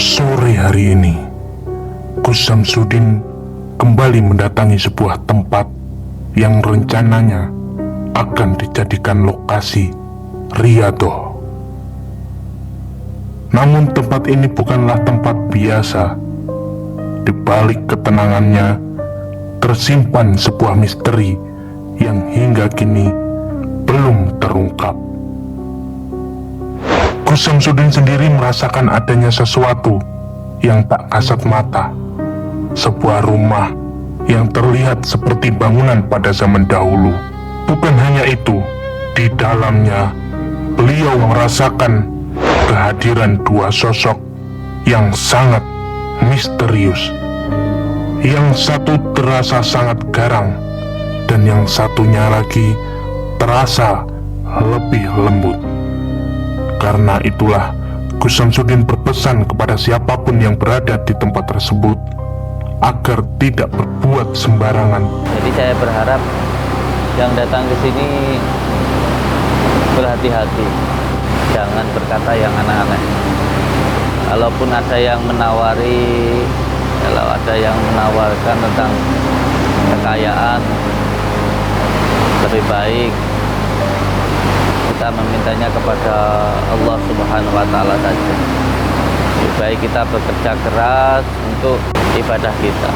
Sore hari ini, Gus Samsudin kembali mendatangi sebuah tempat yang rencananya akan dijadikan lokasi riyadhah. Namun tempat ini bukanlah tempat biasa. Di balik ketenangannya tersimpan sebuah misteri yang hingga kini belum terungkap. Gus Samsudin sendiri merasakan adanya sesuatu yang tak kasat mata. Sebuah rumah yang terlihat seperti bangunan pada zaman dahulu. Bukan hanya itu, di dalamnya beliau merasakan kehadiran dua sosok yang sangat misterius. Yang satu terasa sangat garang dan yang satunya lagi terasa lebih lembut. Karena itulah Gus Samsudin berpesan kepada siapapun yang berada di tempat tersebut agar tidak berbuat sembarangan. Jadi saya berharap yang datang ke sini berhati-hati, jangan berkata yang aneh-aneh. Kalaupun ada yang menawari, kalau ada yang menawarkan tentang kekayaan, lebih baik kita memintanya kepada Allah Subhanahu wa Ta'ala saja. Lebih baik kita bekerja keras untuk ibadah kita.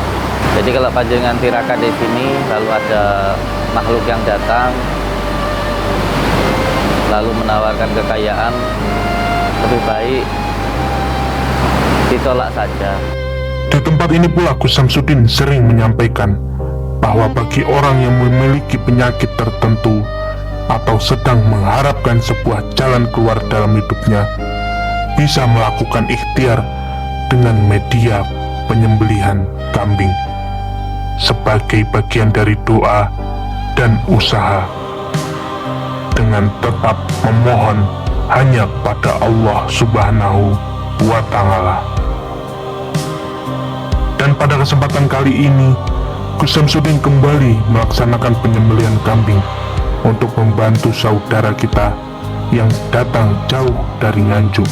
Jadi kalau panjenengan tirakat di sini lalu ada makhluk yang datang lalu menawarkan kekayaan, lebih baik ditolak saja. Di tempat ini pula Gus Samsudin sering menyampaikan bahwa bagi orang yang memiliki penyakit tertentu atau sedang mengharapkan sebuah jalan keluar dalam hidupnya, bisa melakukan ikhtiar dengan media penyembelihan kambing sebagai bagian dari doa dan usaha, dengan tetap memohon hanya kepada Allah Subhanahu wa Ta'ala. Dan pada kesempatan kali ini, Gus Samsudin kembali melaksanakan penyembelihan kambing untuk membantu saudara kita yang datang jauh dari Nganjuk.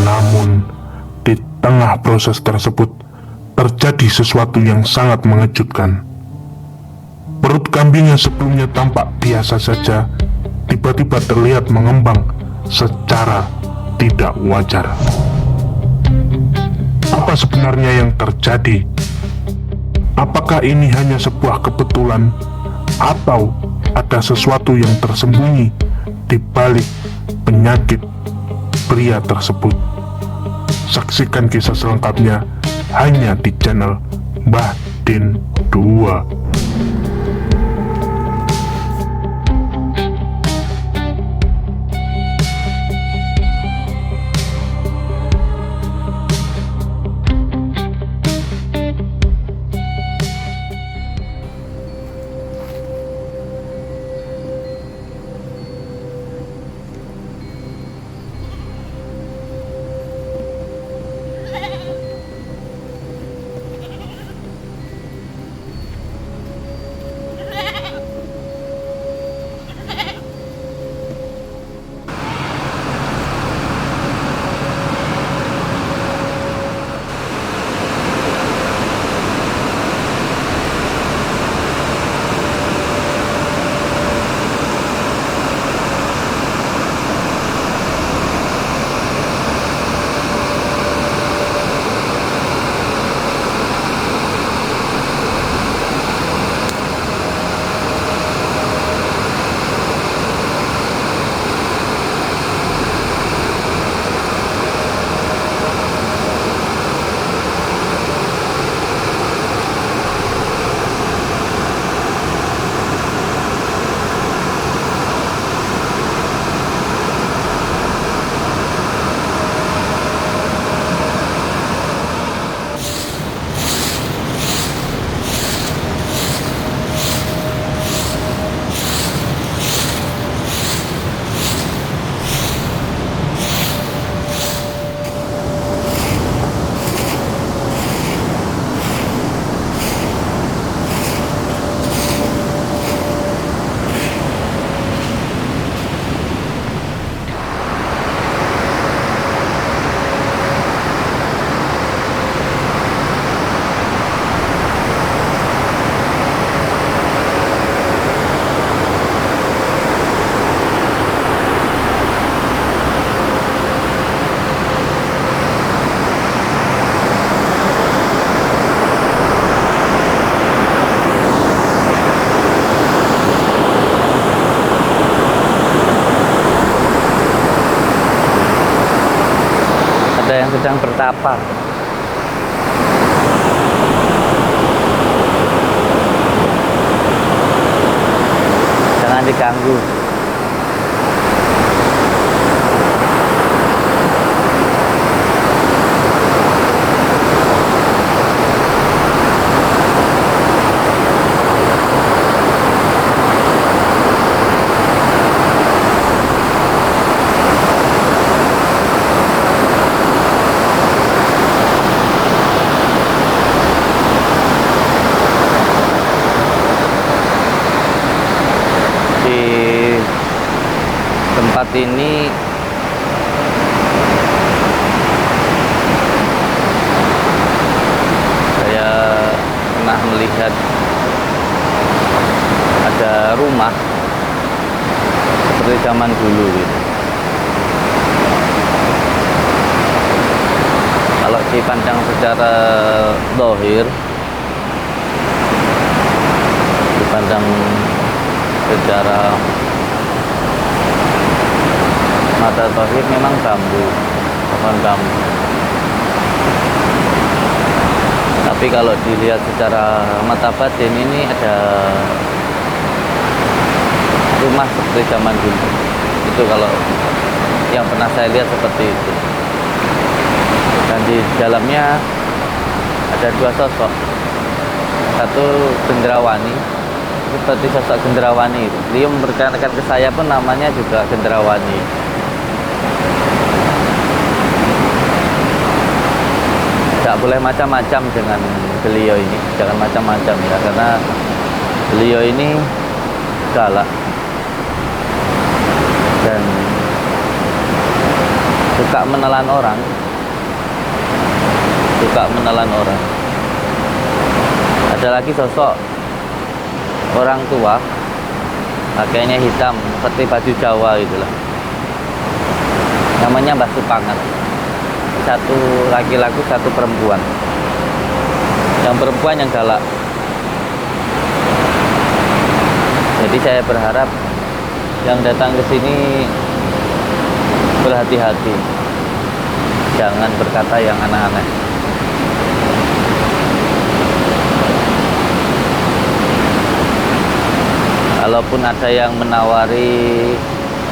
Namun, di tengah proses tersebut terjadi sesuatu yang sangat mengejutkan. Perut kambing yang sebelumnya tampak biasa saja tiba-tiba terlihat mengembang secara tidak wajar. Apa sebenarnya yang terjadi? Apakah ini hanya sebuah kebetulan atau ada sesuatu yang tersembunyi di balik penyakit pria tersebut? Saksikan kisah selengkapnya hanya di channel Mbah Din 2. ada yang sedang bertapa. Jangan diganggu. Tempat ini saya pernah melihat ada rumah seperti zaman dulu gitu. Kalau dipandang secara zahir, dipandang secara mata zahir memang bambu, pohon bambu. Tapi kalau dilihat secara mata batin, ini ada rumah seperti zaman dulu. Itu kalau yang pernah saya lihat seperti itu. Dan di dalamnya ada dua sosok. Satu gendrawani, seperti sosok gendrawani itu. Beliau memperkenalkan ke saya pun namanya juga gendrawani. Tidak boleh macam-macam dengan beliau ini, jangan macam-macam ya, karena beliau ini galak dan suka menelan orang, Ada lagi sosok orang tua, pakainya hitam seperti baju Jawa itulah, namanya Mbah Supangat. Satu laki-laki, satu perempuan. Yang perempuan yang galak. Jadi saya berharap yang datang ke sini berhati-hati, jangan berkata yang aneh-aneh. Kalaupun ada yang menawari,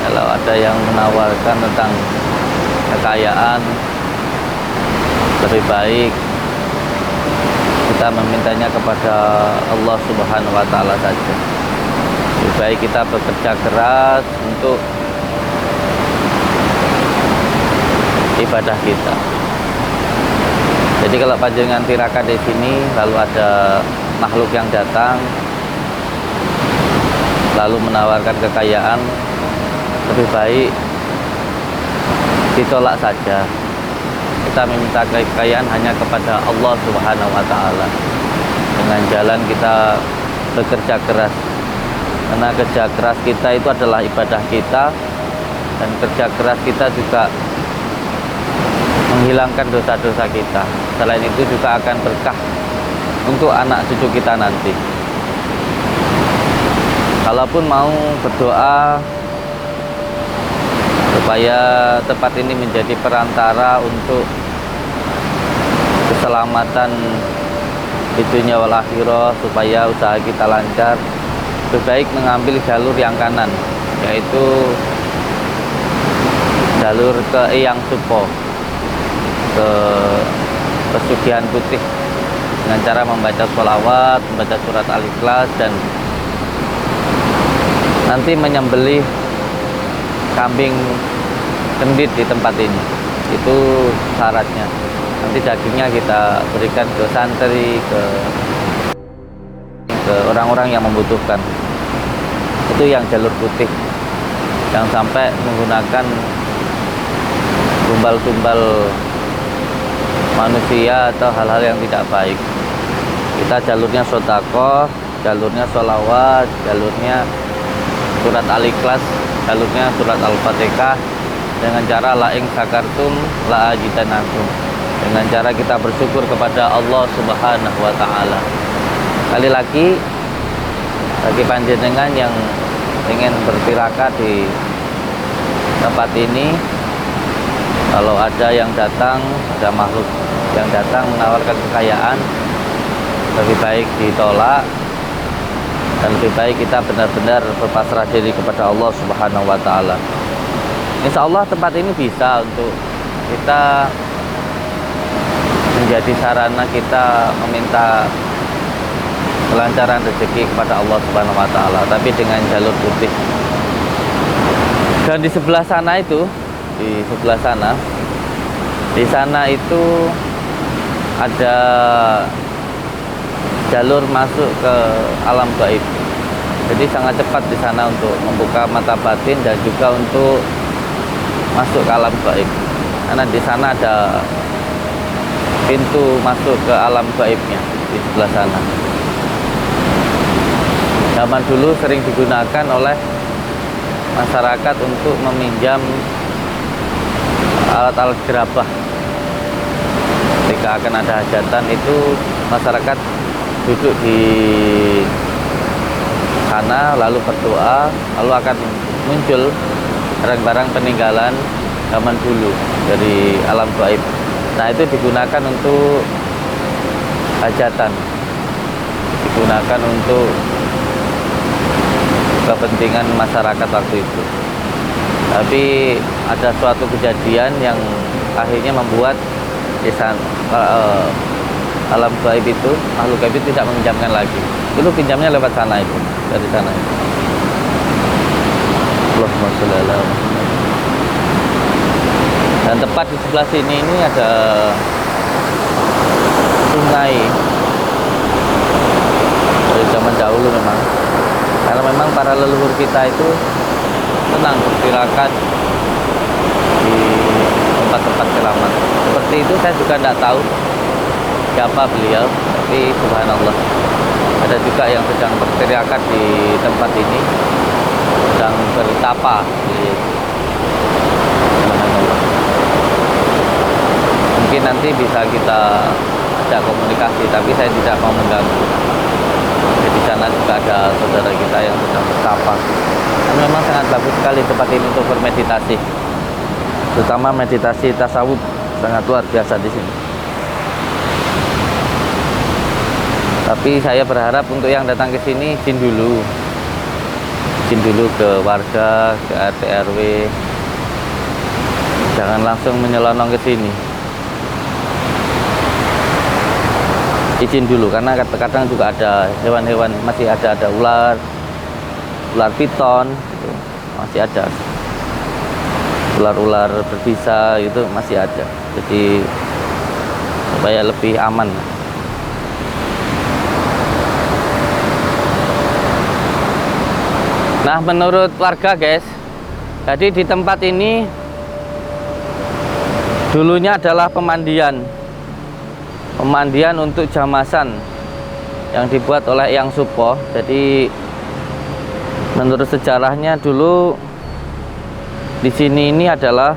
kalau ada yang menawarkan tentang kekayaan, lebih baik kita memintanya kepada Allah Subhanahu wa Ta'ala saja. Lebih baik kita bekerja keras untuk ibadah kita. Jadi kalau panjenengan tirakat di sini, lalu ada makhluk yang datang lalu menawarkan kekayaan, lebih baik ditolak saja. Kita meminta kekayaan hanya kepada Allah Subhanahu wa Ta'ala. Dengan jalan kita bekerja keras. Karena kerja keras kita itu adalah ibadah kita, dan kerja keras kita juga menghilangkan dosa-dosa kita. Selain itu juga akan berkah untuk anak cucu kita nanti. Kalaupun mau berdoa supaya tempat ini menjadi perantara untuk keselamatan di dunia wal akhirah, supaya usaha kita lancar, lebih baik mengambil jalur yang kanan, yaitu jalur ke Eyang Supo, ke Pesugihan Putih, dengan cara membaca sholawat, membaca surat Al-Ikhlas, dan nanti menyembelih kambing kendit di tempat ini. Itu syaratnya. Nanti dagingnya kita berikan ke santri, ke orang-orang yang membutuhkan. Itu yang jalur putih, yang sampai menggunakan tumbal-tumbal manusia atau hal-hal yang tidak baik. Kita jalurnya sedekah, jalurnya sholawat, jalurnya surat Al-Ikhlas, jalurnya surat Al-Fatihah, dengan cara la ing sakartum la ajidanakum, dengan cara kita bersyukur kepada Allah Subhanahu wa Ta'ala. Sekali lagi, bagi panjenengan yang ingin bertirakat di tempat ini, Kalau ada yang datang, ada makhluk yang datang menawarkan kekayaan, lebih baik ditolak dan lebih baik kita benar-benar berpasrah diri kepada Allah Subhanahu wa taala. Insya Allah tempat ini bisa untuk kita menjadi sarana kita meminta kelancaran rezeki kepada Allah Subhanahu wa taala, tapi dengan jalur putih. Dan di sebelah sana itu, di sana itu ada jalur masuk ke alam gaib. Jadi sangat cepat di sana untuk membuka mata batin dan juga untuk masuk ke alam gaib. Karena di sana ada pintu masuk ke alam gaibnya di sebelah sana. Zaman dulu sering digunakan oleh masyarakat untuk meminjam alat-alat gerabah. Ketika akan ada hajatan itu masyarakat duduk di sana lalu berdoa, lalu akan muncul barang-barang peninggalan zaman dulu dari alam gaib. Nah, itu digunakan untuk hajatan, digunakan untuk kepentingan masyarakat waktu itu. Tapi ada suatu kejadian yang akhirnya membuat di sana, alam gaib itu, makhluk gaib itu tidak meminjamkan lagi. Dulu pinjamnya lewat sana itu, dari sana itu. Allahumma sholli ala Muhammad. Dan tepat di sebelah sini ini ada sungai dari zaman dahulu memang. Karena memang para leluhur kita itu senang bertirakat di tempat-tempat keramat. Seperti itu saya juga tidak tahu siapa beliau, tapi subhanallah ada juga yang sedang bertirakat di tempat ini, sedang bertapa di subhanallah. Mungkin nanti bisa kita ajak komunikasi, tapi saya tidak mau mengganggu. Di sana juga ada saudara kita yang sedang bertapa. Dan memang sangat bagus sekali tempat ini untuk bermeditasi, terutama meditasi tasawuf, sangat luar biasa di sini. Tapi saya berharap untuk yang datang ke sini izin dulu ke warga, ke RT RW, jangan langsung menyelonong ke sini. Izin dulu, karena kadang-kadang juga ada hewan-hewan, masih ada ular piton gitu, masih ada ular berbisa itu masih ada, jadi supaya lebih aman. Nah, menurut warga guys, jadi di tempat ini dulunya adalah pemandian untuk jamasan yang dibuat oleh Eyang Supo. Jadi menurut sejarahnya dulu di sini ini adalah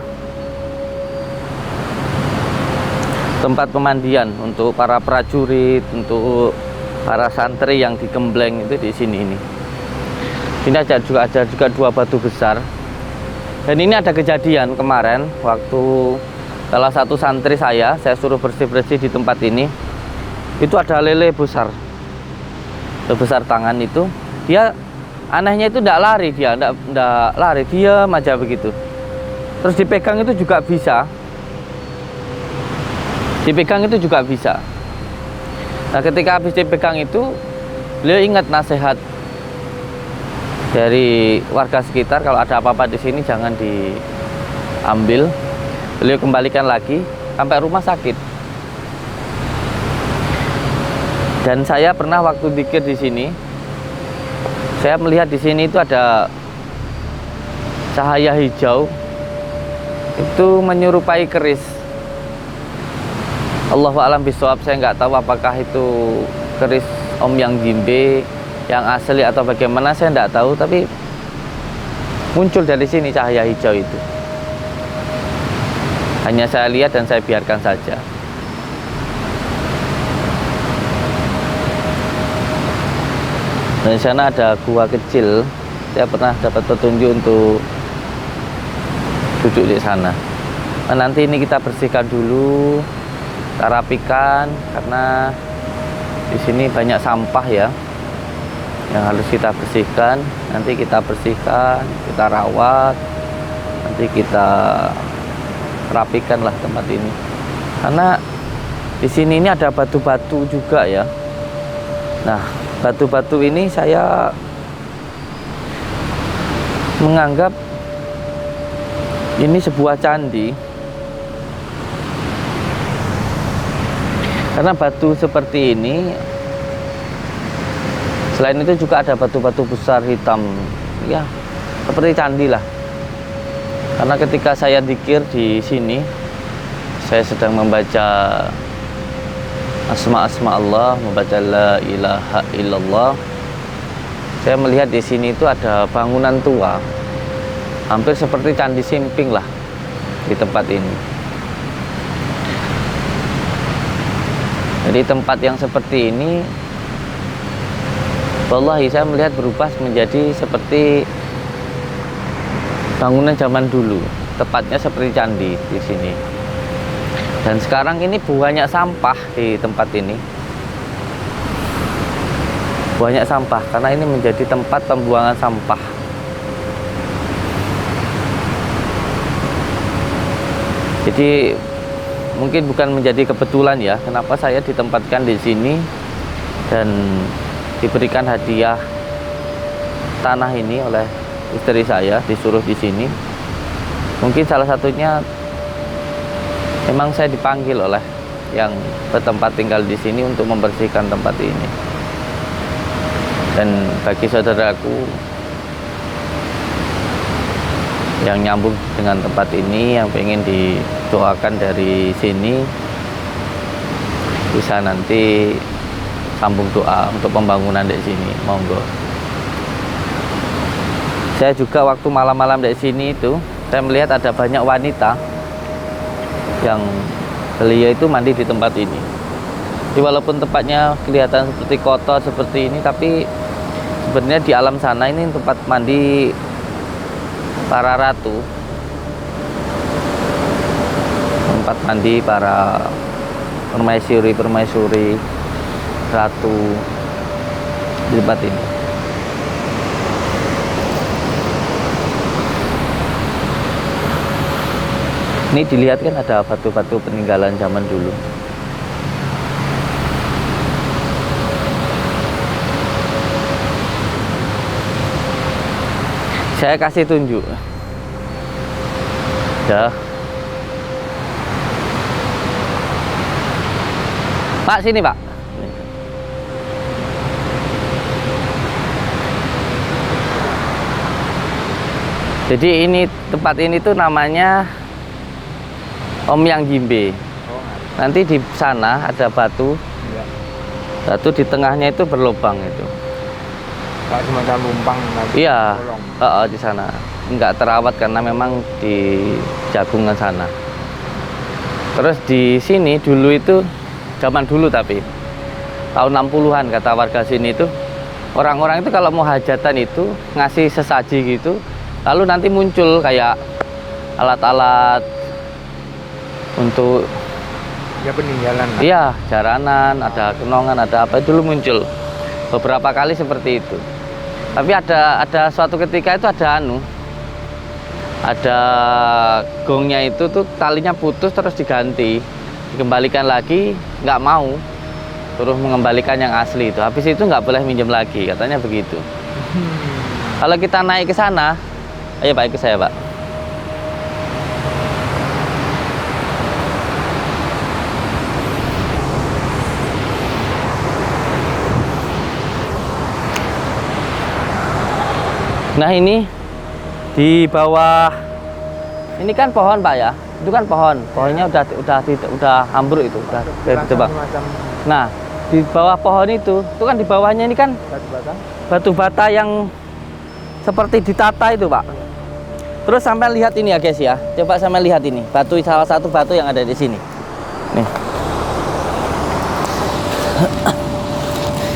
tempat pemandian untuk para prajurit, untuk para santri yang digembleng itu di sini ini. Ini ada juga dua batu besar. Dan ini ada kejadian kemarin waktu salah satu santri saya suruh bersih-bersih di tempat ini. Itu ada lele besar, sebesar tangan itu. Dia anehnya itu tidak lari, tidak lari, diam aja begitu. Terus dipegang itu juga bisa. Nah, ketika habis dipegang itu, beliau ingat nasihat dari warga sekitar, kalau ada apa-apa di sini jangan diambil. Beliau kembalikan lagi sampai rumah sakit. Dan saya pernah waktu zikir di sini, saya melihat di sini itu ada cahaya hijau, itu menyerupai keris. Allahu a'lam bishawab, saya nggak tahu apakah itu keris Om Yang Jimbe yang asli atau bagaimana, saya nggak tahu, tapi muncul dari sini cahaya hijau itu. Hanya saya lihat dan saya biarkan saja. Dan di sana ada gua kecil. Saya pernah dapat petunjuk untuk duduk di sana. Nah, nanti ini kita bersihkan dulu, kita rapikan karena di sini banyak sampah ya yang harus kita bersihkan. Nanti kita bersihkan, kita rawat, nanti kita rapikan lah tempat ini. Karena di sini ini ada batu-batu juga ya. Nah, batu-batu ini saya menganggap ini sebuah candi. Karena batu seperti ini, selain itu juga ada batu-batu besar hitam, ya seperti candi lah. Karena ketika saya dzikir di sini, saya sedang membaca asma-asma Allah, membaca la ilaha illallah. Saya melihat di sini itu ada bangunan tua, hampir seperti candi simping lah di tempat ini. Jadi tempat yang seperti ini, wallahi saya melihat berubah menjadi seperti bangunan zaman dulu, tepatnya seperti candi di sini. Dan sekarang ini banyak sampah di tempat ini, banyak sampah karena ini menjadi tempat pembuangan sampah. Jadi mungkin bukan menjadi kebetulan ya kenapa saya ditempatkan di sini dan diberikan hadiah tanah ini oleh istri saya, disuruh di sini. Mungkin salah satunya memang saya dipanggil oleh yang bertempat tinggal di sini untuk membersihkan tempat ini. Dan bagi saudaraku yang nyambung dengan tempat ini, yang pengen didoakan dari sini, bisa nanti sambung doa untuk pembangunan di sini, monggo. Saya juga waktu malam-malam di sini itu, saya melihat ada banyak wanita yang beliau itu mandi di tempat ini. Jadi walaupun tempatnya kelihatan seperti kotor seperti ini, tapi sebenarnya di alam sana ini tempat mandi para ratu, tempat mandi para permaisuri ratu di tempat ini. Ini dilihat kan ada batu-batu peninggalan zaman dulu. Saya kasih tunjuk. Ya. Pak, sini, Pak. Jadi ini tempat ini tuh namanya Omyang Jimbe. Nanti di sana ada batu. Batu di tengahnya itu berlubang itu. Kayak semacam lumpang nanti. Iya, di sana nggak terawat karena memang di jagungan sana. Terus di sini dulu itu zaman dulu, tapi tahun 60-an kata warga sini itu orang-orang itu kalau mau hajatan itu ngasih sesaji gitu, lalu nanti muncul kayak alat-alat untuk Ya peninggalan lah. iya, jaranan, ada kenongan, ada apa, itu dulu muncul beberapa kali seperti itu. Tapi ada suatu ketika itu ada gongnya itu tuh talinya putus terus diganti, dikembalikan lagi, nggak mau, terus mengembalikan yang asli itu. Habis itu nggak boleh minjem lagi, katanya begitu. Kalau kita naik ke sana, ayo Pak, ikut saya Pak. Nah ini di bawah ini kan pohon Pak ya, itu kan pohonnya udah ambruk itu, udah ditebang. Nah di bawah pohon itu kan di bawahnya ini kan batu bata yang seperti ditata itu Pak. Terus sampai lihat ini ya guys ya, coba sampai lihat ini batu, salah satu batu yang ada di sini.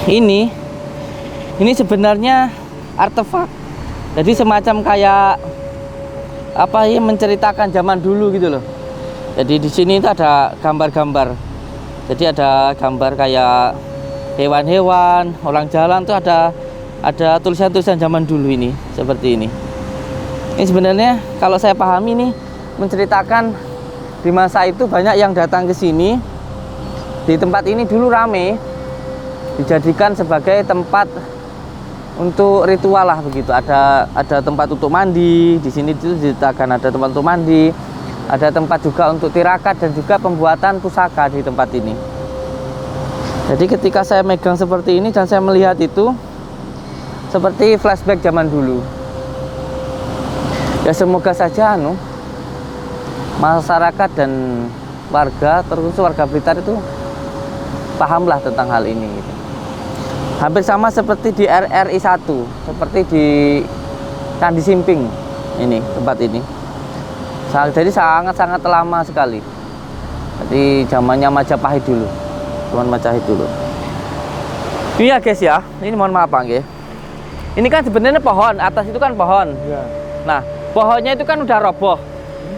Nih, ini sebenarnya artefak. Jadi semacam kayak apa ya, menceritakan zaman dulu gitu loh. Jadi di sini itu ada gambar-gambar. Jadi ada gambar kayak hewan-hewan, orang jalan tuh ada tulisan-tulisan zaman dulu ini seperti ini. Ini sebenarnya kalau saya pahami ini menceritakan di masa itu banyak yang datang ke sini. Di tempat ini dulu rame, dijadikan sebagai tempat untuk ritual lah begitu. Ada tempat untuk mandi di sini, itu diceritakan ada tempat untuk mandi, ada tempat juga untuk tirakat dan juga pembuatan pusaka di tempat ini. Jadi ketika saya megang seperti ini dan saya melihat itu seperti flashback zaman dulu. Ya semoga saja masyarakat dan warga, terus warga Blitar itu pahamlah tentang hal ini gitu. Hampir sama seperti di RRI 1, seperti di Candi Simping ini, tempat ini. Jadi sangat-sangat lama sekali. Jadi zamannya Majapahit dulu. Zaman Majapahit dulu. Iya guys ya, ini mohon maaf Pak. Ini kan sebenarnya pohon, atas itu kan pohon. Iya. Nah, pohonnya itu kan udah roboh.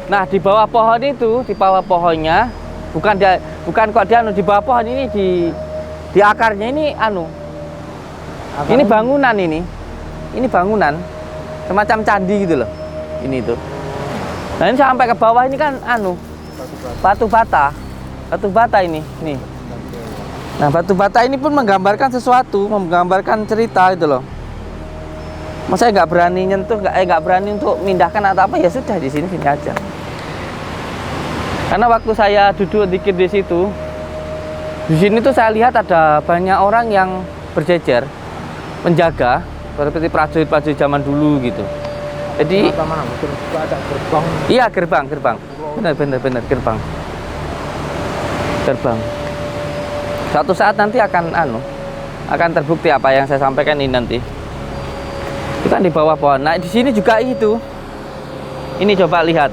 Nah, di bawah pohon itu, di bawah pohonnya, bukan kok dia di bawah pohon ini di akarnya ini ini bangunan ini. Ini bangunan semacam candi gitu loh. Ini itu. Nah, ini sampai ke bawah ini kan batu bata ini. Nih. Nah, batu bata ini pun menggambarkan sesuatu, menggambarkan cerita gitu loh. Mas saya nggak berani nyentuh, nggak berani untuk mindahkan atau apa, ya sudah di sini aja. Karena waktu saya duduk dikit di situ, di sini tuh saya lihat ada banyak orang yang berjejer menjaga seperti prajurit zaman dulu gitu. Jadi mana? Betul, ada gerbang. iya gerbang, benar gerbang. Suatu saat nanti akan terbukti apa yang saya sampaikan ini nanti. Itu kan di bawah pohon. Nah, di sini juga itu. Ini coba lihat.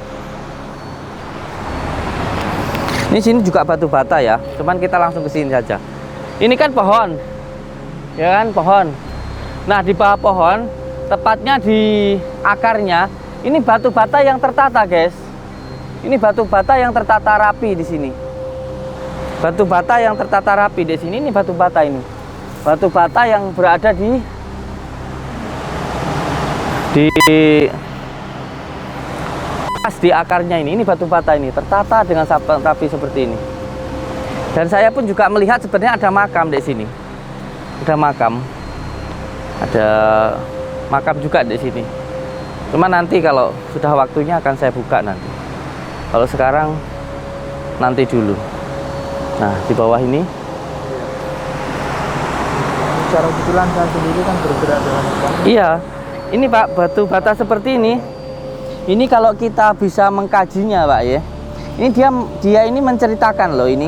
Ini sini juga batu bata ya. Cuman kita langsung ke sini saja. Ini kan pohon. Ya kan, pohon. Nah, di bawah pohon, tepatnya di akarnya, ini batu bata yang tertata, guys. Ini batu bata yang tertata rapi di sini. Batu bata yang tertata rapi di sini, ini batu bata ini. Batu bata yang berada di pas di akarnya ini batu bata ini tertata dengan rapi seperti ini. Dan saya pun juga melihat sebenarnya ada makam di sini. Ada makam juga di sini. Cuma nanti kalau sudah waktunya akan saya buka nanti. Kalau sekarang nanti dulu. Nah, di bawah ini Secara kebetulan saya sendiri kan bergerak dengan bang. iya. Ini Pak, batu bata seperti ini. Ini kalau kita bisa mengkajinya Pak ya. Ini dia ini menceritakan loh ini.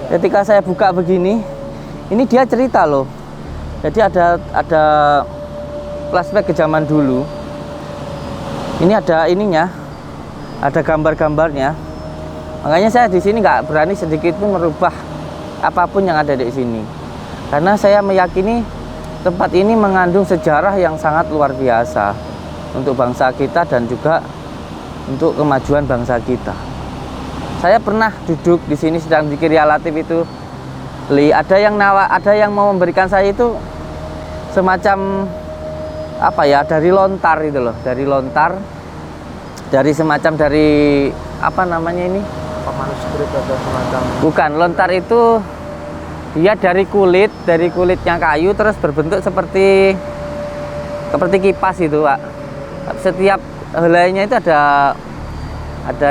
Ketika saya buka begini, ini dia cerita loh. Jadi ada flashback ke zaman dulu. Ini ada ininya. Ada gambar-gambarnya. Makanya saya di sini nggak berani sedikit pun merubah apapun yang ada di sini. Karena saya meyakini tempat ini mengandung sejarah yang sangat luar biasa untuk bangsa kita dan juga untuk kemajuan bangsa kita. Saya pernah duduk di sini sedang zikir ya latif itu. Ada yang mau memberikan saya itu semacam apa ya, dari lontar itu loh, dari semacam dari apa namanya ini? Apa manuskrip atau semacam? Bukan, lontar itu dia dari kulitnya kayu terus berbentuk seperti kipas itu Pak. Setiap helainya itu ada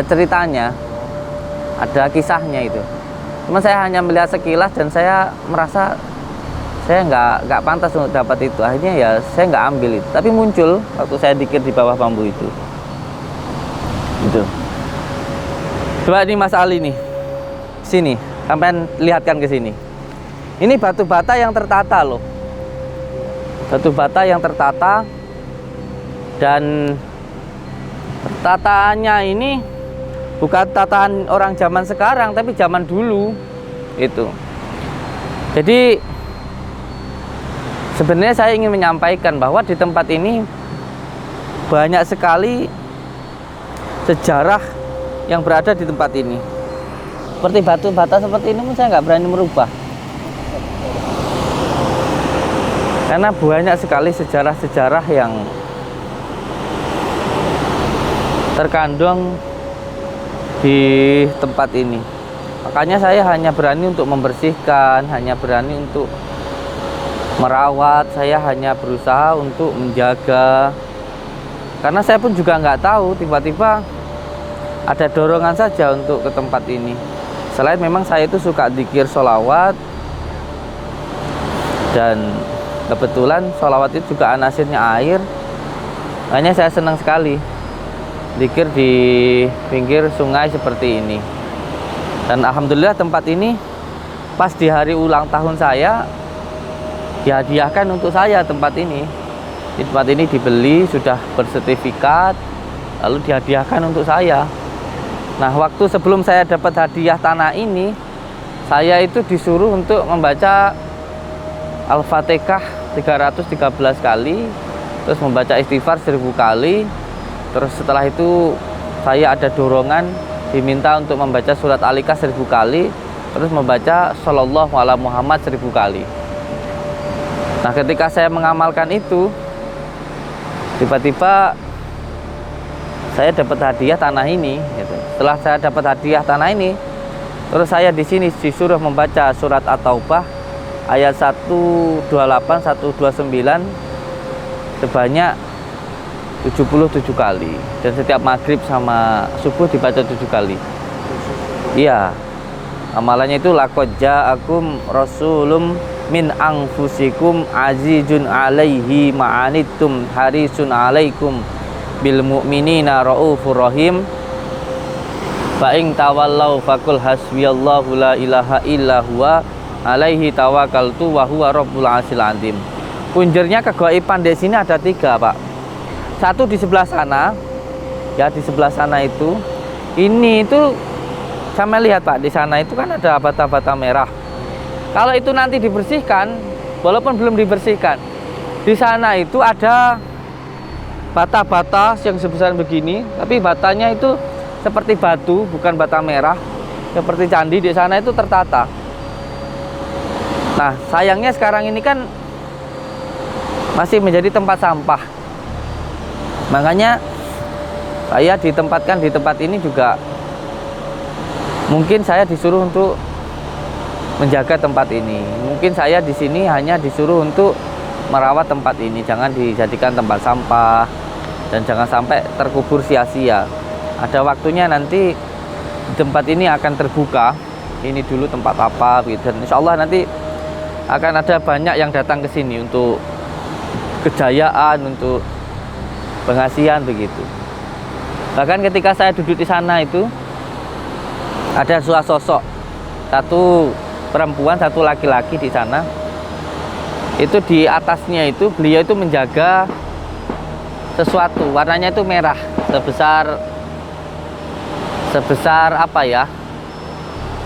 ceritanya, ada kisahnya itu. Cuma saya hanya melihat sekilas dan saya merasa saya nggak pantas untuk dapat itu. Akhirnya ya saya nggak ambil itu. Tapi muncul waktu saya dikir di bawah bambu itu. Gitu. Coba ini Mas Ali nih, sini, sampai lihatkan ke sini. Ini batu bata yang tertata loh. Batu bata yang tertata. Dan tataannya ini bukan tataan orang zaman sekarang, tapi zaman dulu itu. Jadi sebenarnya saya ingin menyampaikan bahwa di tempat ini banyak sekali sejarah yang berada di tempat ini. Seperti batu bata seperti ini pun saya nggak berani merubah. Karena banyak sekali sejarah-sejarah yang terkandung di tempat ini. Makanya saya hanya berani untuk membersihkan, hanya berani untuk merawat, saya hanya berusaha untuk menjaga. Karena saya pun juga nggak tahu, tiba-tiba ada dorongan saja untuk ke tempat ini. Selain memang saya itu suka dzikir sholawat, dan kebetulan sholawat itu juga anasirnya air. Makanya saya senang sekali dzikir di pinggir sungai seperti ini. Dan alhamdulillah tempat ini pas di hari ulang tahun saya dihadiahkan untuk saya tempat ini. Di tempat ini dibeli, sudah bersertifikat, lalu dihadiahkan untuk saya. Nah, waktu sebelum saya dapat hadiah tanah ini, saya itu disuruh untuk membaca Al-Fatihah 313 kali, terus membaca istighfar 1000 kali. Terus setelah itu saya ada dorongan diminta untuk membaca surat Al-Ikhlas 1000 kali, terus membaca Shallallahu ala Muhammad 1000 kali. Nah, ketika saya mengamalkan itu, tiba-tiba saya dapat hadiah tanah ini gitu. Setelah saya dapat hadiah tanah ini, terus saya di sini disuruh membaca surat At-Taubah ayat 128 129 sebanyak 77 kali, dan setiap maghrib sama subuh dibaca 7 kali. Iya, amalannya itu laqad ja'akum rasulum min anfusikum azizun alaihi ma'anittum harisun alaikum bil mu'minina raufur rahim fa in tawallau faqul hasbiyallahu la ilaha illa huwa alaihi tawakkaltu wa huwa rabbul arsyil azim. Punjernya kegaiban di sini ada 3, Pak. Satu di sebelah sana, ya di sebelah sana itu. Ini itu saya lihat, Pak, di sana itu kan ada bata-bata merah. Kalau itu nanti dibersihkan, walaupun belum dibersihkan, di sana itu ada bata-bata yang sebesar begini, tapi batanya itu seperti batu, bukan bata merah, seperti candi. Di sana itu tertata. Nah, sayangnya sekarang ini kan masih menjadi tempat sampah. Makanya saya ditempatkan di tempat ini juga, mungkin saya disuruh untuk menjaga tempat ini. Mungkin saya di sini hanya disuruh untuk merawat tempat ini, jangan dijadikan tempat sampah dan jangan sampai terkubur sia-sia. Ada waktunya nanti tempat ini akan terbuka. Ini dulu tempat apa gitu. Dan insya Allah nanti akan ada banyak yang datang ke sini untuk kejayaan, untuk pengasihan begitu. Bahkan ketika saya duduk di sana itu ada dua sosok, satu perempuan, satu laki-laki di sana. Itu di atasnya itu beliau itu menjaga sesuatu, warnanya itu merah, sebesar apa ya?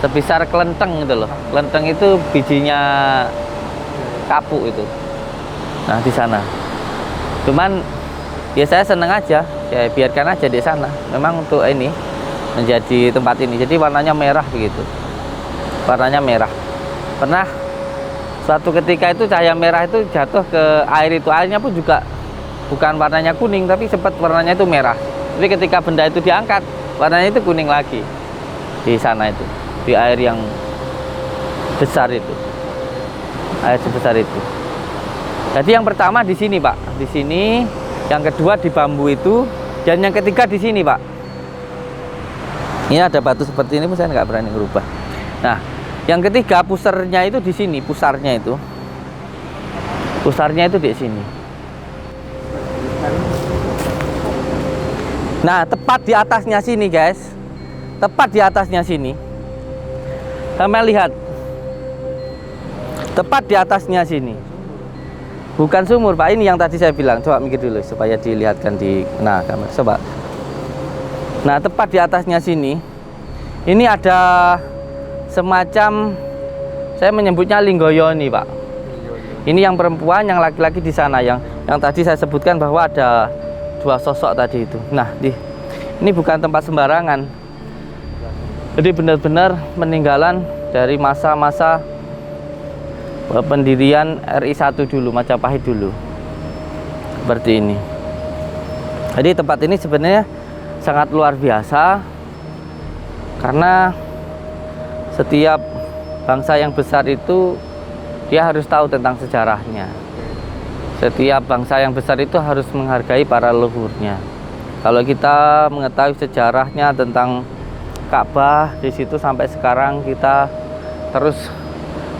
Sebesar kelenteng gitu loh. Kelenteng itu bijinya kapuk itu. Nah, di sana. Cuman ya saya seneng aja, ya biarkan aja di sana. Memang untuk ini menjadi tempat ini. Jadi warnanya merah begitu. Warnanya merah. Pernah suatu ketika itu cahaya merah itu jatuh ke air itu. Airnya pun juga bukan warnanya kuning, tapi sempat warnanya itu merah. Tapi ketika benda itu diangkat, warnanya itu kuning lagi. Di sana itu, di air yang besar itu. Air sebesar itu. Jadi yang pertama di sini, Pak. Di sini. Yang kedua di bambu itu, dan yang ketiga di sini, Pak. Ini ada batu seperti ini pun saya nggak berani merubah. Nah, yang ketiga pusarnya itu di sini, pusarnya itu di sini. Nah, tepat di atasnya sini, guys. Tepat di atasnya sini. Sampai lihat. Tepat di atasnya sini. Bukan sumur, Pak. Ini yang tadi saya bilang. Coba mikir dulu supaya dilihatkan di kamera. Coba. Nah, tepat di atasnya sini. Ini ada semacam, saya menyebutnya linggoyoni, Pak. Ini yang perempuan, yang laki-laki di sana, yang tadi saya sebutkan bahwa ada dua sosok tadi itu. Nah, ini bukan tempat sembarangan. Jadi benar-benar peninggalan dari masa-masa pendirian RI 1 dulu, Majapahit dulu. Seperti ini. Jadi tempat ini sebenarnya sangat luar biasa karena setiap bangsa yang besar itu dia harus tahu tentang sejarahnya. Setiap bangsa yang besar itu harus menghargai para leluhurnya. Kalau kita mengetahui sejarahnya tentang Ka'bah, di situ sampai sekarang kita terus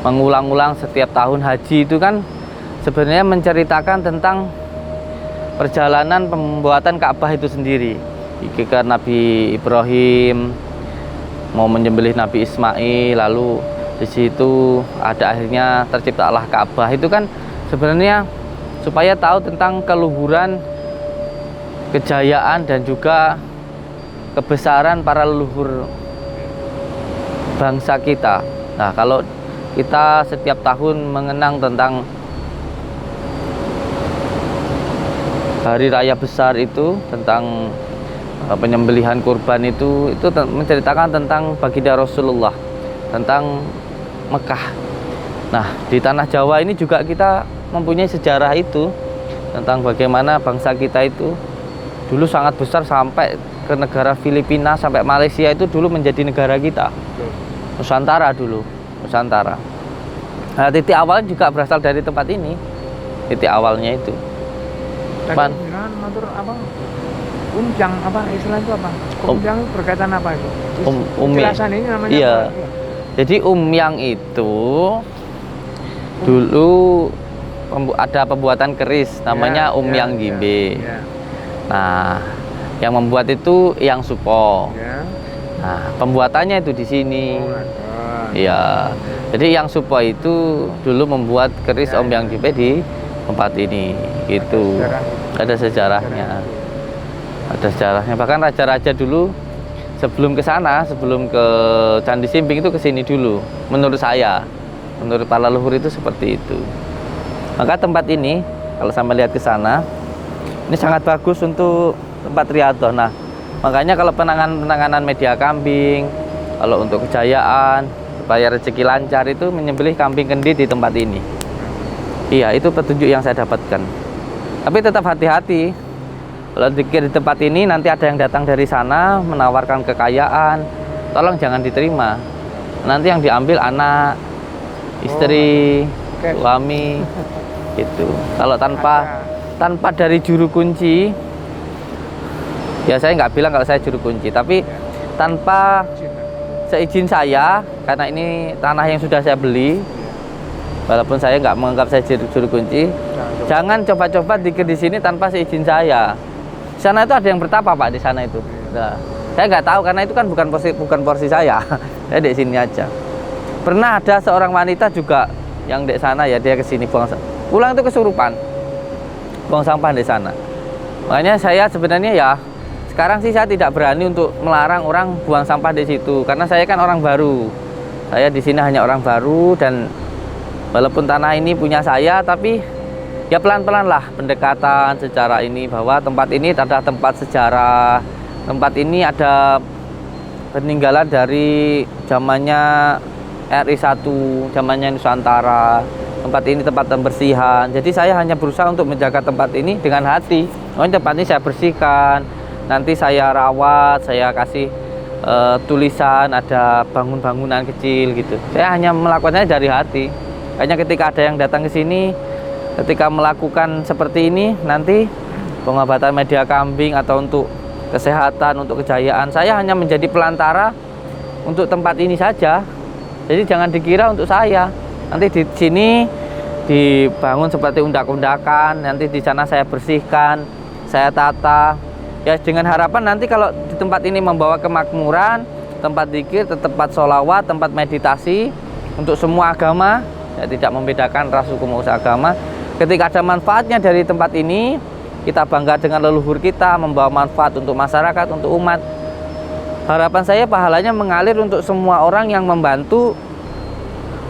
mengulang-ulang setiap tahun haji itu kan sebenarnya menceritakan tentang perjalanan pembuatan Ka'bah itu sendiri. Ketika Nabi Ibrahim mau menyembelih Nabi Ismail, lalu di situ ada akhirnya terciptalah Ka'bah. Itu kan sebenarnya supaya tahu tentang keluhuran, kejayaan dan juga kebesaran para leluhur bangsa kita. Nah, kalau kita setiap tahun mengenang tentang hari raya besar itu, tentang penyembelihan kurban itu menceritakan tentang baginda Rasulullah, tentang Mekah. Nah, di tanah Jawa ini juga kita mempunyai sejarah itu tentang bagaimana bangsa kita itu dulu sangat besar sampai ke negara Filipina, sampai Malaysia itu dulu menjadi negara kita. Nusantara dulu, Nusantara. Nah, titik awalnya juga berasal dari tempat ini. Titik awalnya itu. Tadi bilang matur apa? Umjang apa istilah itu apa? Umjang berkaitan apa itu? Penjelasan ini namanya iya. apa? Jadi umyang itu dulu ada pembuatan keris namanya umyang gimbe. Ya. Nah, yang membuat itu Yang Supo. Ya. Nah, pembuatannya itu di sini. Iya. Jadi Yang Supo itu dulu membuat keris umyang gimbe di tempat ini. Gitu. Ada sejarahnya. Ada sejarahnya. Bahkan raja-raja dulu sebelum ke sana, sebelum ke Candi Simping itu ke sini dulu. Menurut saya, menurut para leluhur itu seperti itu. Maka tempat ini kalau sampai lihat ke sana, ini sangat bagus untuk tempat riyadhah. Nah, makanya kalau penanganan media kambing, kalau untuk kejayaan, supaya rezeki lancar itu menyembelih kambing kendi di tempat ini. Iya, itu petunjuk yang saya dapatkan. Tapi tetap hati-hati. Kalau dikir di tempat ini nanti ada yang datang dari sana menawarkan kekayaan, tolong jangan diterima. Nanti yang diambil anak, istri, suami, gitu. Kalau tanpa dari juru kunci, ya saya nggak bilang kalau saya juru kunci, tapi tanpa seizin saya, karena ini tanah yang sudah saya beli, walaupun saya nggak menganggap saya juru kunci, jangan coba-coba dikir di sini tanpa seizin saya. Di sana itu ada yang bertapa Pak, di sana itu. Nah, saya nggak tahu karena itu kan bukan porsi saya. Saya di sini aja. Pernah ada seorang wanita juga yang di sana ya, dia ke sini buang sampah. Pulang itu kesurupan. Buang sampah di sana. Makanya saya sebenarnya ya sekarang sih saya tidak berani untuk melarang orang buang sampah di situ karena saya kan orang baru. Saya di sini hanya orang baru dan walaupun tanah ini punya saya, tapi ya pelan-pelan lah pendekatan secara ini bahwa tempat ini adalah tempat sejarah. Tempat ini ada peninggalan dari zamannya RI 1, zamannya Nusantara. Tempat ini tempat pembersihan. Jadi saya hanya berusaha untuk menjaga tempat ini dengan hati. Tempat ini saya bersihkan, nanti saya rawat, saya kasih tulisan, ada bangunan kecil gitu. Saya hanya melakukannya dari hati. Hanya ketika ada yang datang ke sini, ketika melakukan seperti ini, nanti pengobatan media kambing atau untuk kesehatan, untuk kejayaan, saya hanya menjadi pelantara untuk tempat ini saja. Jadi jangan dikira untuk saya. Nanti di sini dibangun seperti undak-undakan, nanti di sana saya bersihkan, saya tata. Ya dengan harapan nanti kalau di tempat ini membawa kemakmuran, tempat zikir, tempat sholawat, tempat meditasi untuk semua agama, ya tidak membedakan ras, suku, maupun agama. Ketika ada manfaatnya dari tempat ini, kita bangga dengan leluhur kita, membawa manfaat untuk masyarakat, untuk umat. Harapan saya pahalanya mengalir untuk semua orang yang membantu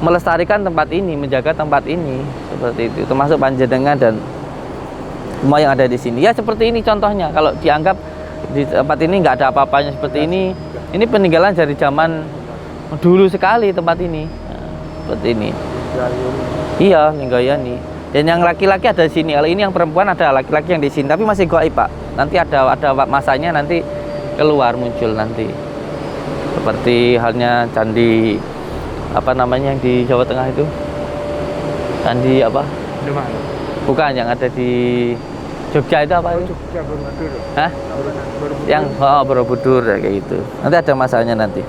melestarikan tempat ini, menjaga tempat ini, seperti itu. Termasuk panjenengan dan semua yang ada di sini. Ya seperti ini contohnya. Kalau dianggap Di tempat ini nggak ada apa-apanya seperti ini. Ini peninggalan dari zaman dulu sekali tempat ini. Nah, seperti ini. Iya, Ninggayani. Dan yang laki-laki ada di sini. Kalau ini yang perempuan ada laki-laki yang di sini, tapi masih gaib, Pak. Nanti ada masanya nanti keluar muncul nanti. Seperti halnya candi apa namanya yang di Jawa Tengah itu? Candi apa? Demak. Bukan, yang ada di Jogja itu apa itu? Jogja Borobudur. Hah? Borobudur. Yang Borobudur ya, kayak gitu. Nanti ada masanya nanti.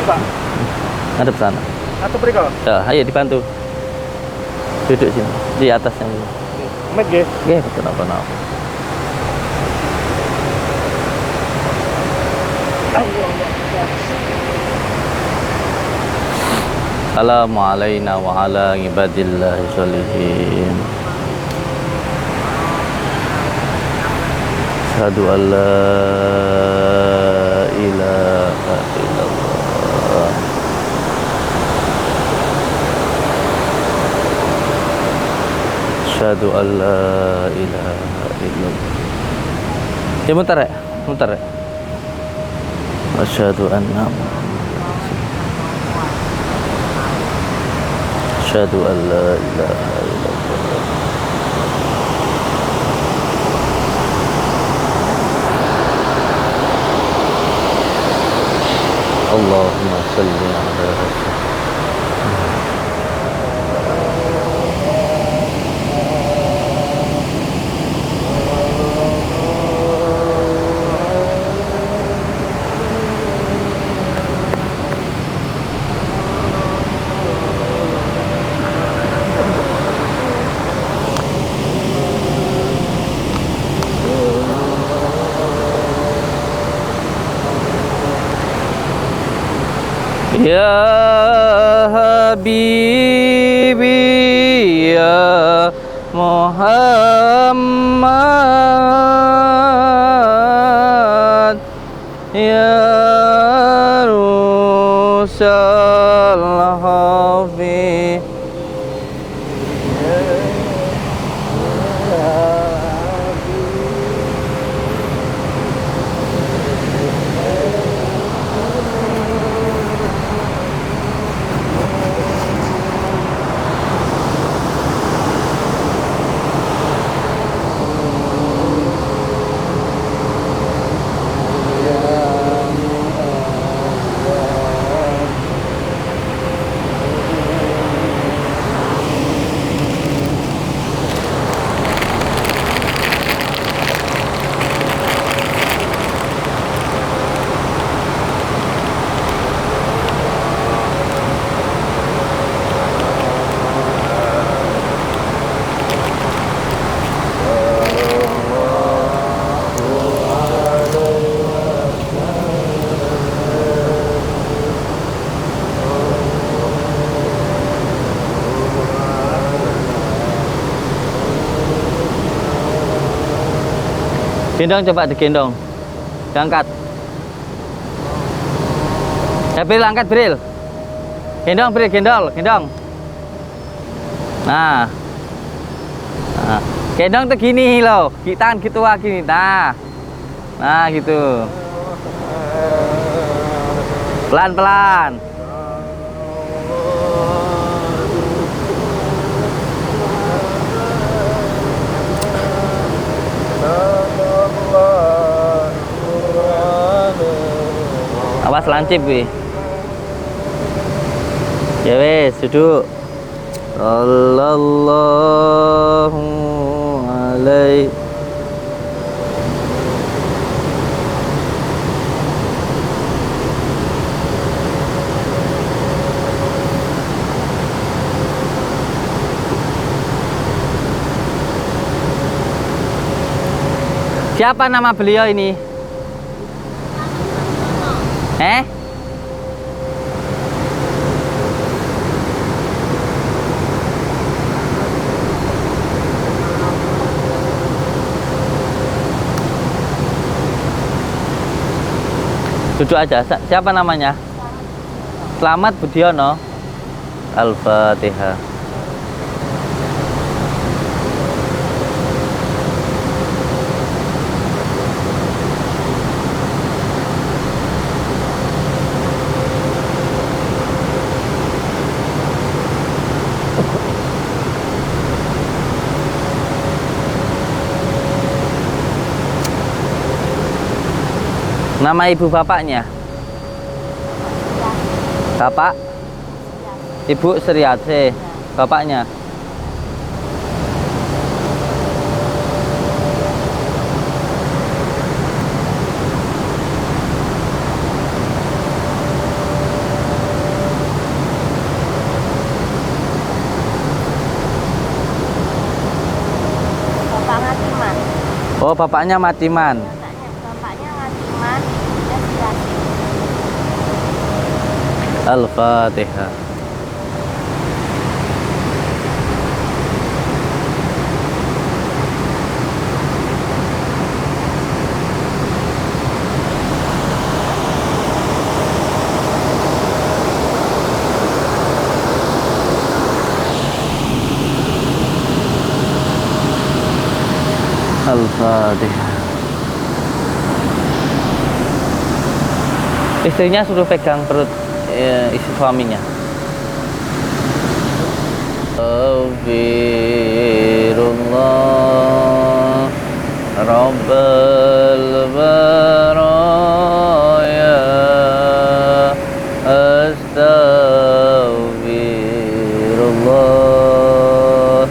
Pak, Ngadep sana. atau berikut? Ya, ayo dibantu. Duduk sini, di atasnya. Met ge. Oke, kenapa-napa. Assalamu alayna wa ala ibadillahi sholihin. Asyhadu an la ilaha illallah. Asyhadu an la ilaha illallah. Ya mutar ya, mutar ya. Asyhadu anna Asyhadu an la ilaha illallah. Allahumma salli ala Ya Habibi ya Muhammad ya Rusal Hafiz. Gendong, coba digendong. Diangkat. Ya, Bril, angkat, Bril. Gendong, Bril, gendong. Nah. Nah. Gendong tuh gini loh. Tangan gitu gini. Nah. Nah, gitu. Pelan-pelan. Awas lancip wih. Ya wes, duduk. Sallallahu alaihi. Siapa nama beliau ini? Duduk aja. Siapa namanya? Selamat Budiono. Al-Fatihah. Nama ibu bapaknya? Bapak? Ibu Sriate. Bapaknya? Bapak Ngatiman. Oh, bapaknya Matiman. Bapaknya Ngatiman. Al-Fatihah. Al-Fatihah. Istrinya suruh pegang perut istri suaminya. Astaghfirullah Rabbal baraya. Astaghfirullah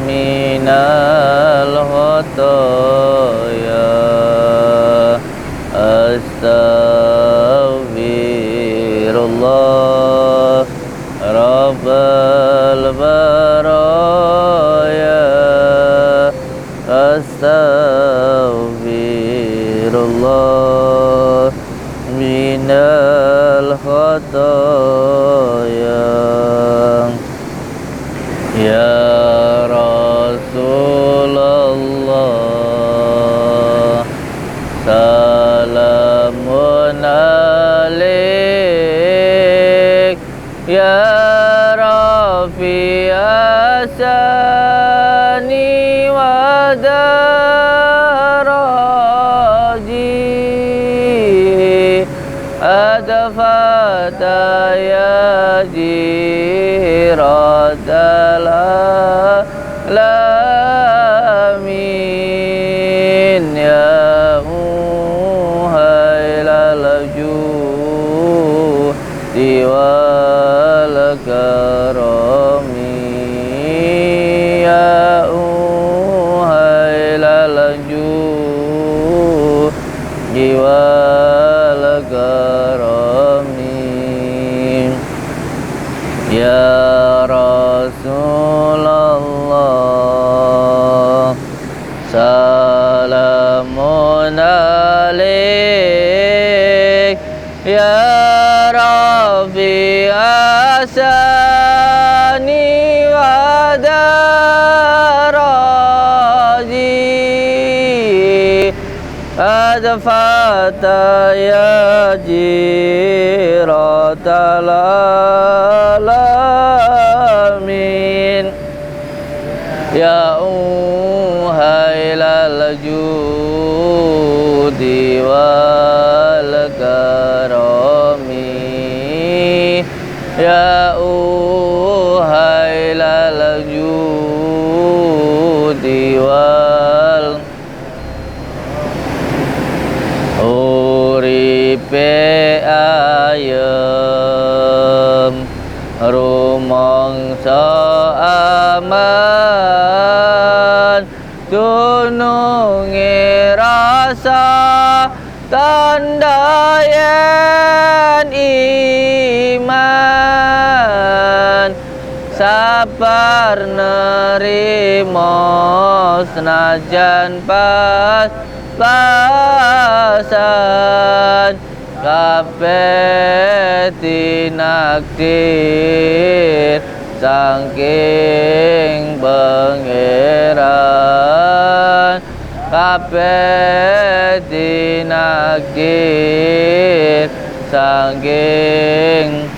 minal khataya. Astaghfirullah Rabbal baraya. Astaghfirullah minal khataya. Ya Rasulullah salamun alaik ya Rafi asani wa daraji adafata ya jiradal alamin ya muhailal judi wal karami ya muhailal judi wal karami ya Rasulullah salamun alaik ya Rabbi asani wa daraji adfata ya jiratal alamin ya uhailal judi wal karami ya uhailal judi wal uripe ayem rumangsa aman tunungi rasa tanda yen iman sabar nerimo senajan pas-pasan kabeh tinakdir saking pangeran kabeh tinakdir saking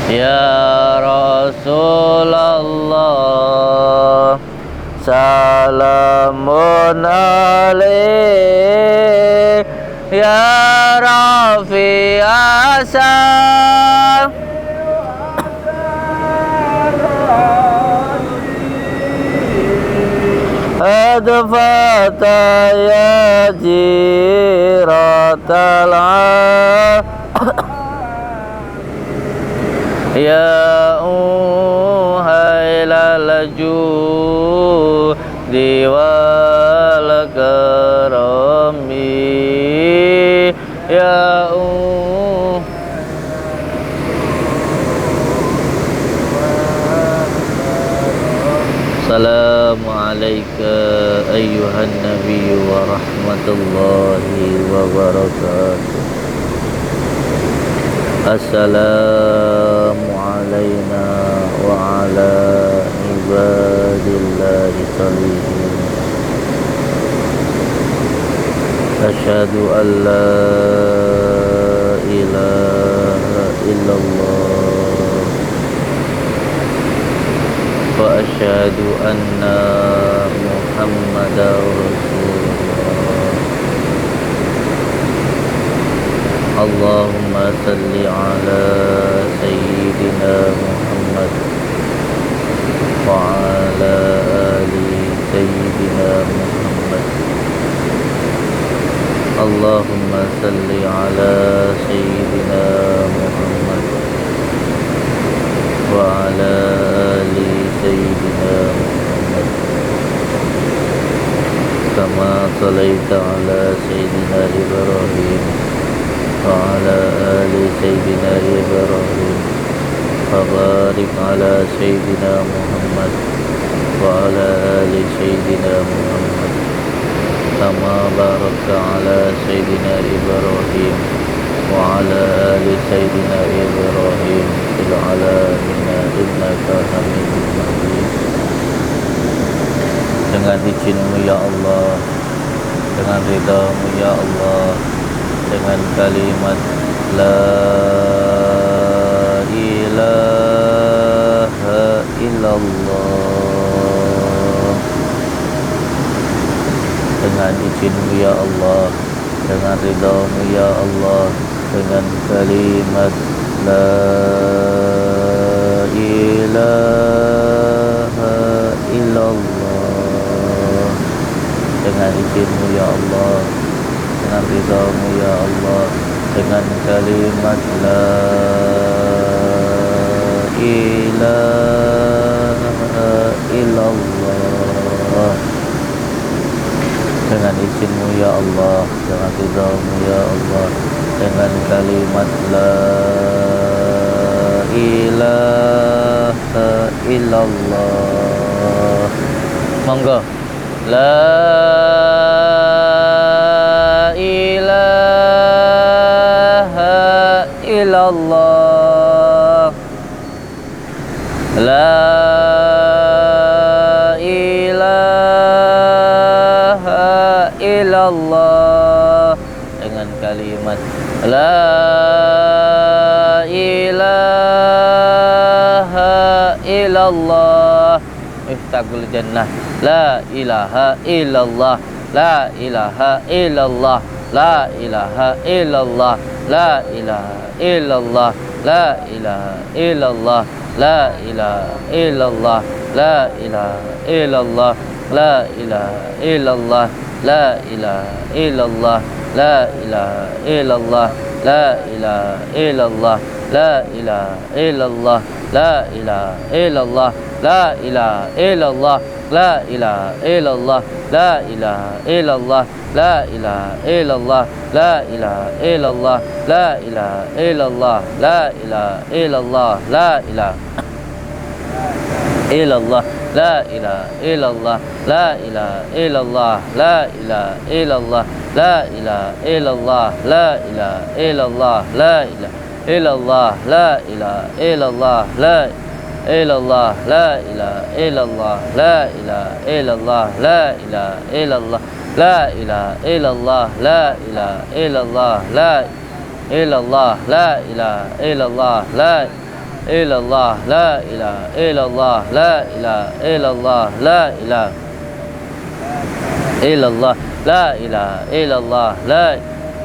ya Rasulullah salamun alaik ya Rafi asal adfata ya jiratal ya uhailal judi wal karami ya Assalamu alayka ayyuhan nabiy wa rahmatullahi wa barakatuh. Assalamu alayna wa ala ibadillahi salihin. Asyhadu an la ilaha illallah wa asyhadu anna Muhammadar Rasulullah. Allahumma salli ala sayyidina Muhammad wa ala ali sayyidina Muhammad. Allahumma salli ala sayyidina Muhammad wa ala ali sayyidina Muhammad kama sallaita ala sayyidina Ibrahim wa ala ali sayyidina Ibrahim wa barik ala sayyidina Muhammad wa ala ali sayyidina Muhammad kama barakta ala sayyidina Ibrahim wa ala ali sayyidina Ibrahim fil alamin innaka Hamidum Majid. Dengan izin-Mu ya Allah, dengan ridha-Mu ya Allah, dengan kalimat la ilaha illallah, dengan izin-Mu ya Allah, dengan ridha-Mu ya Allah, dengan kalimat la ilaha illallah, dengan izin-Mu ya Allah, dengan ridha-Mu ya Allah, dengan kalimat la ilaha illallah, dengan izin-Mu ya Allah, dengan ridha-Mu ya Allah, dengan kalimat la ilaha illallah. Monggo. La ilaha illallah. La ilaha illallah, dengan kalimat la ilaha illallah miftahul jannah. La ilaha illallah, la ilaha illallah, la ilaha illallah, la ilaha illallah, la ilaha illallah, la ilaha illallah, la ilaha illallah, la ilaha illallah, la ilaha illallah, la ilaha illallah, la ilaha illallah, la ilaha illallah, la ilaha illallah, la ilaha illallah, la ilaha illallah, la ilaha illallah, la ilaha illallah, la ilaha illallah, la ilaha illallah, la ilaha illallah, la ilaha illallah, la ilaha illallah, la ilaha illallah, la ilaha illallah, la ilaha illallah, la ilaha illallah, la ilaha illallah, la ilaha illallah, la illallah, la ilaha illallah, la ilaha illallah, la ilaha illallah, la ilaha illallah, la ilaha illallah, la illallah, la ilaha illallah, la illallah, la ilaha illallah, la ilaha illallah, la ilaha illallah, la ilaha illallah, la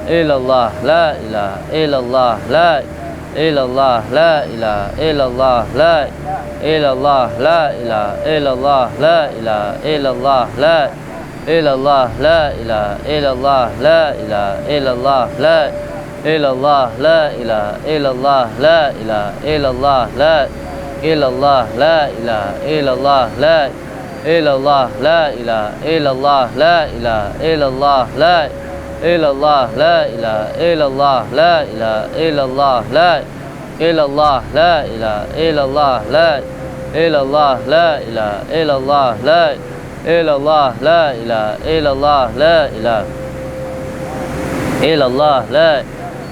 illallah, la ilaha illallah, la illallah, la ilaha illallah, la illallah, la ilaha illallah, la ilaha illallah, la illallah, la ilaha illallah, la ilaha illallah, la illallah, la ilaha illallah, la ilaha illallah, la illallah, la ilaha illallah, la illallah, la ilaha illallah, la ilaha illallah, la illallah, la ilaha illallah, la ilaha illallah, la illallah, la ilaha illallah, la illallah, la ilaha illallah, la illallah, la ilaha illallah, la ilaha illallah, la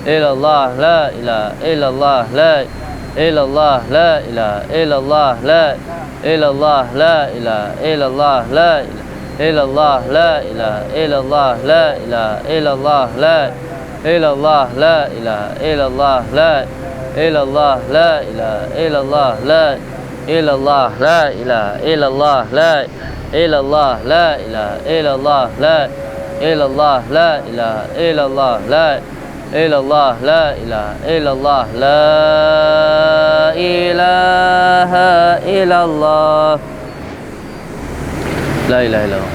illallah, la ilaha illallah, la illallah, la ilaha illallah, la illallah, la ilaha illallah, la illallah, la ilaha illallah, la ilaha illallah, la illallah, la ilaha illallah, la illallah, la ilaha illallah, la illallah, la ilaha illallah, la illallah, la ilaha illallah, la illallah, la ilaha illallah, la illallah, la ilaha illallah, la ilaha illallah, la ilaha illallah.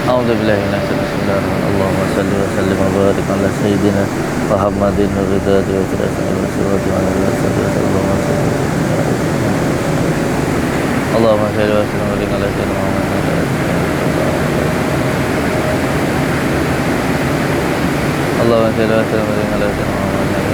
A'udzu billahi minasyaitonir rajim. Bismillahirrahmanirrahim. Allahumma shalli wa sallim wa barik ala sayyidina Muhammadin wa ridati wa tirasati wa surati wa ala alihi Allahumma shalli wa sallim wa barik ala sayyidina Muhammadin. Allahumma shalli wa sallim wa barik ala sayyidina Muhammadin.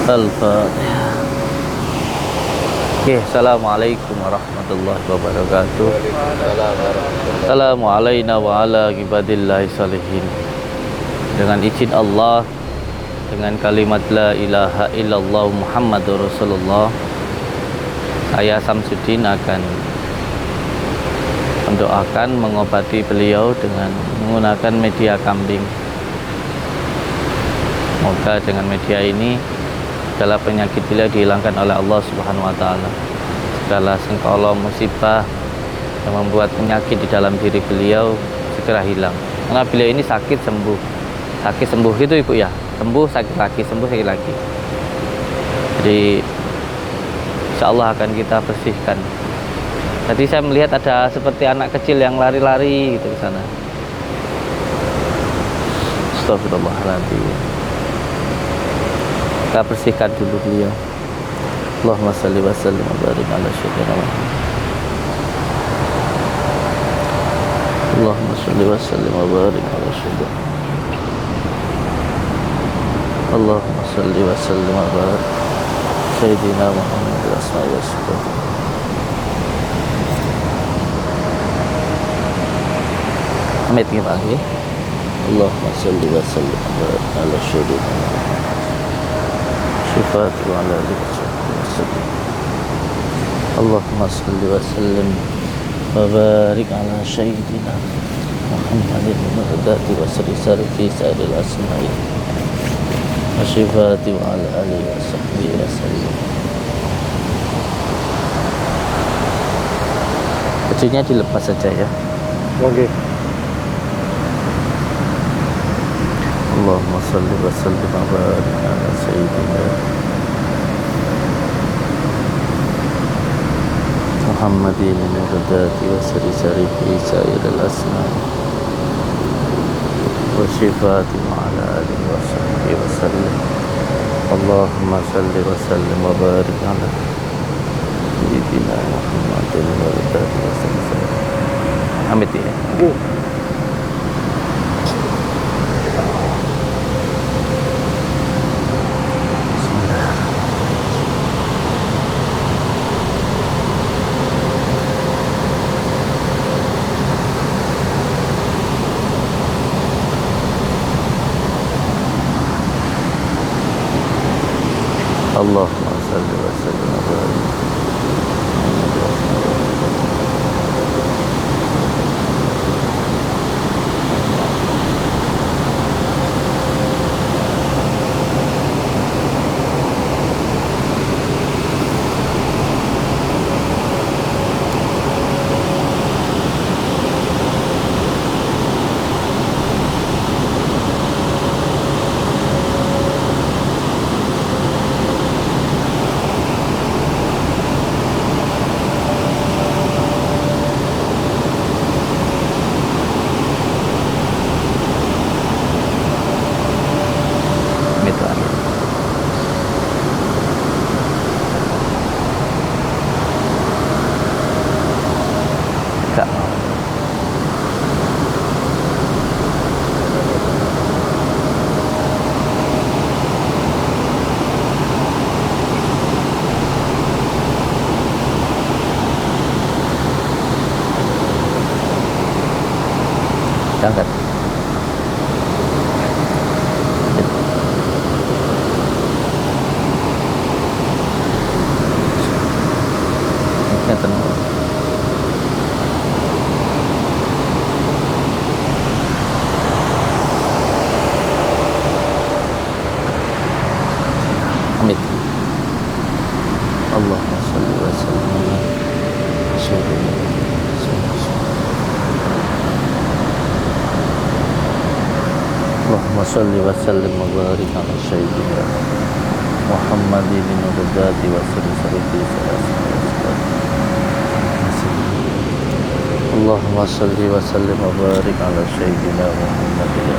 Al-Fatihah. Oke, assalamualaikum warahmatullahi wabarakatuh. Assalamualaikum wa ala ibadillahi salihin. Dengan izin Allah, dengan kalimat la ilaha illallah Muhammadur Rasulullah, saya Samsudin akan mendoakan, mengobati beliau dengan menggunakan media kambing. Semoga dengan media ini segala penyakit beliau dihilangkan oleh Allah Subhanahu wa taala. Segala sengkala musibah yang membuat penyakit di dalam diri beliau segera hilang. Karena beliau ini sakit sembuh. Sakit sembuh gitu Ibu ya. Sembuh sakit lagi, sembuh sakit lagi. Jadi insyaallah akan kita bersihkan. Tadi saya melihat ada seperti anak kecil yang lari-lari gitu ke sana. Astagfirullahaladzim. Kita bersihkan dulu beliau. Allahumma shalli wa sallim wa barik ala sayyidina Muhammad. Allahumma shalli wa sallim wa barik ala sayyidina Allahumma shalli wa sallim wa barik sayyidina Muhammad wa asma'i wa sifat. Amit pagi. اللهم صل وسلم وبارك على سيدنا شفاعة وعلى آله وصحبه وسلم اللهم صل وسلم وبارك على سيدنا محمد المهداة وسر في سائر الأسماء وصفات وعلى آله وصحبه وسلم. Bajunya dilepas saja ya. Oke. Allahumma salli wa sallim wa barik ala sayyidina Muhammadin al-Hudati wa sari fi sa'ir al-asma wa shifati wa ala alihi wa sahbihi wa sallim. Allahumma salli wa sallim wa barik ala sayyidina Muhammadin al-Hudati wa sari. Amit ya. Allahumma salli wa sallim wa barik. Angkat. Ya, tenang. Amit. Allahumma shalli wa sallim ala sayyidina Allahumma salli wa sallim wa barik ala sayyidina Muhammadin al-Hudati wa sari fi Allahumma salli wa sallim wa barik ala sayyidina Muhammadin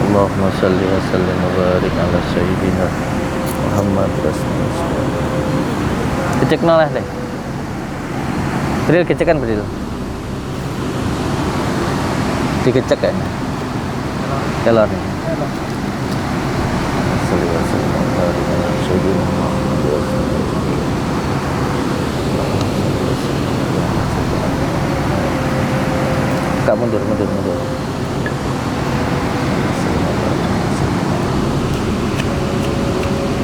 Allahumma salli wa sallim wa barik ala sayyidina Muhammad Rasulullah. Kecek noleh deh. Berdil kecekan berdil. Dikecek kan? Kelor nih. Salli wa sallim wa barik ala sayyidina Muhammad Rasulullah. Kak mundur.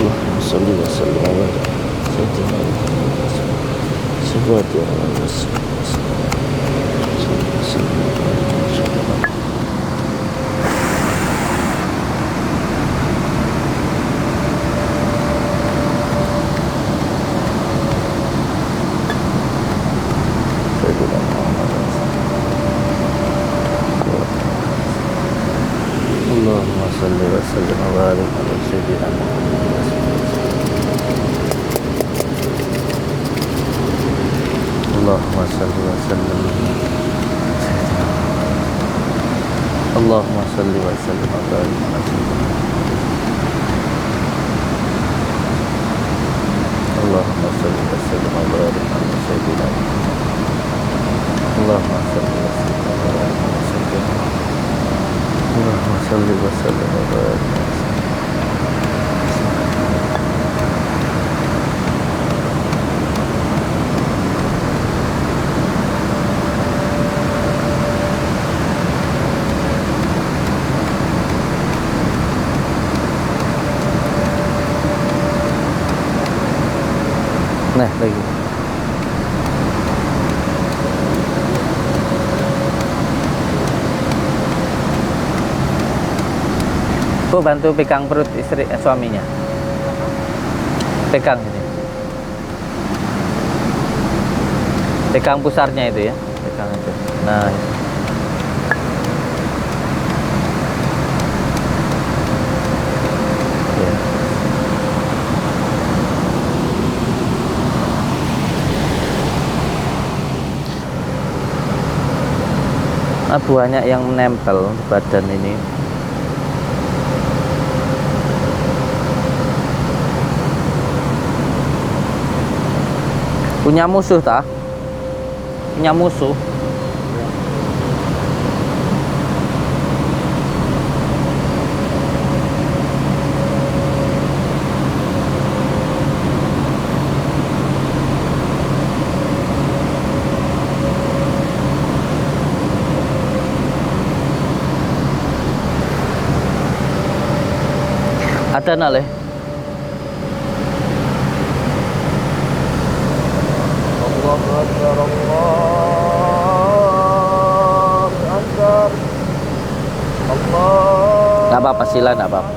Allahumma salli wa sallim wa barik sayyidina Muhammad Subhanahu wa ta'ala. Allahumma salli wa sallim wa barik ala sayyidina Muhammad. Allahumma salli wa sallim. Allahumma salli wa sallim wa barik ala sayyidina. Allahumma salli wa sallim wa barik ala sayyidina. Allahumma salli wa sallim wa barik ala sayyidina. Allahumma salli wa sallim wa barik ala sayyidina. Nah, lagi. Bu, bantu pegang perut istri suaminya. Pegang ini. Pegang pusarnya itu ya. Pegang itu. Nah. Ya. Nah, banyak yang menempel di badan ini. Punya musuh tak? Punya musuh. Ada nale. Nggak apa-apa, sila nggak apa-apa.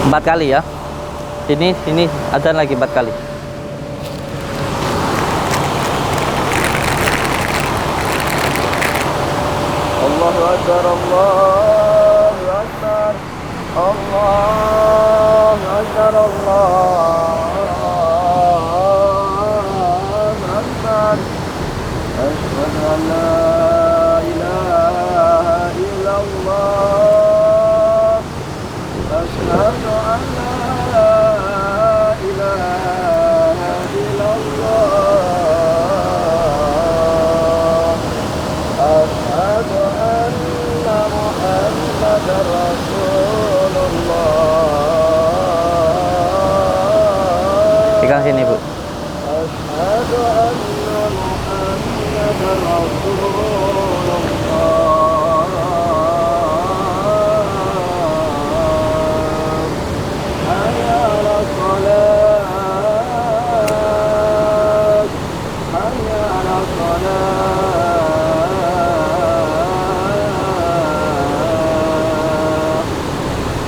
Empat kali ya. Sini ada lagi 4 kali. Allahu Akbar, Allahu Akbar, Allahu Akbar, Allahu Akbar. Asyhadu an la ilaha illallah. Asyhadu an la ilaha illallah. Asyhadu anna Muhammadar Rasulullah. Pegang sini, Bu. Asyhadu anna Muhammadar Rasulullah. Hayya 'alas shalah. Hayya 'alas shalah.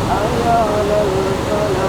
Hayya 'alal falah.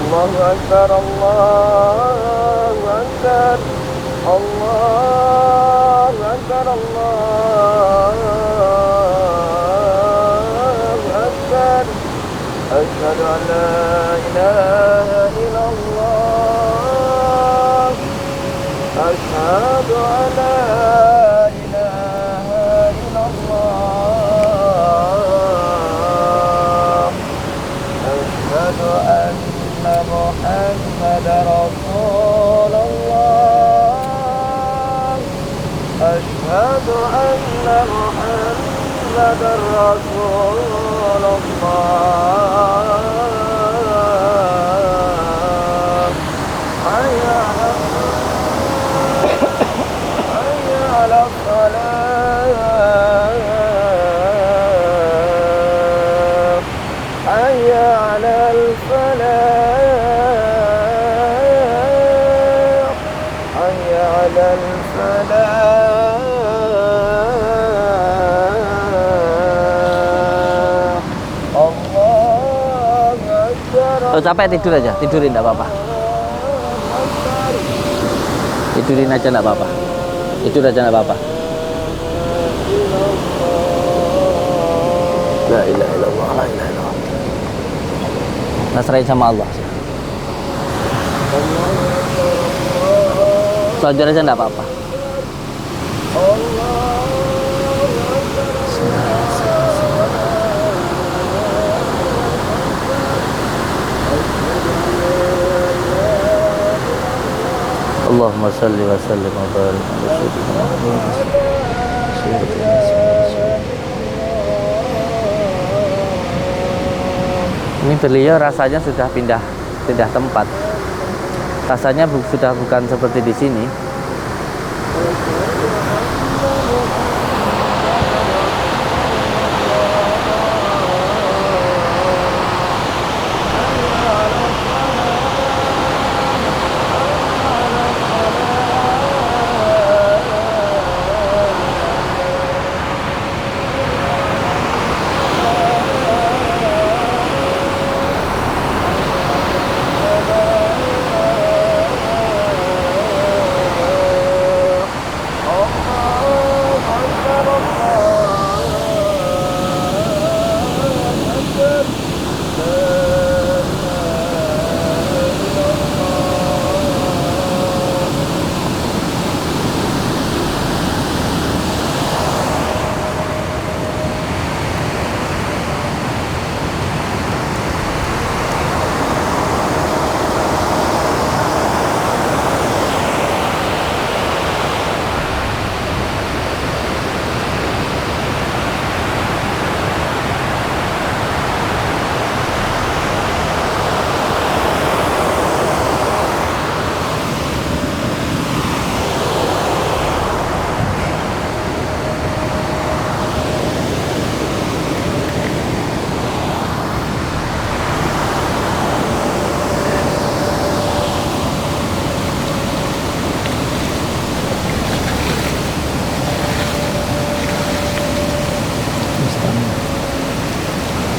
الله أكبر الله أكبر الله أكبر الله أكبر أشهد أن لا إله إلا الله أشهد أن لا إله إلا الله أشهد أن محمد رسول الله أشهد أن محمد رسول الله حي على الصلاة حي على الفلاح حي على الفلاح الله أكبر Kalau capek tidur aja, tidurin enggak apa-apa. Tidurin aja enggak apa-apa. Tidur aja enggak apa-apa. La ilaha illallah, la ilaha illallah. Nasrain sama Allah. Belajar aja enggak apa-apa. Allahumma salli wa sallim wa barik ala sayyidina Muhammad. Ini beliau rasanya sudah pindah tempat. Rasanya sudah bukan seperti di sini.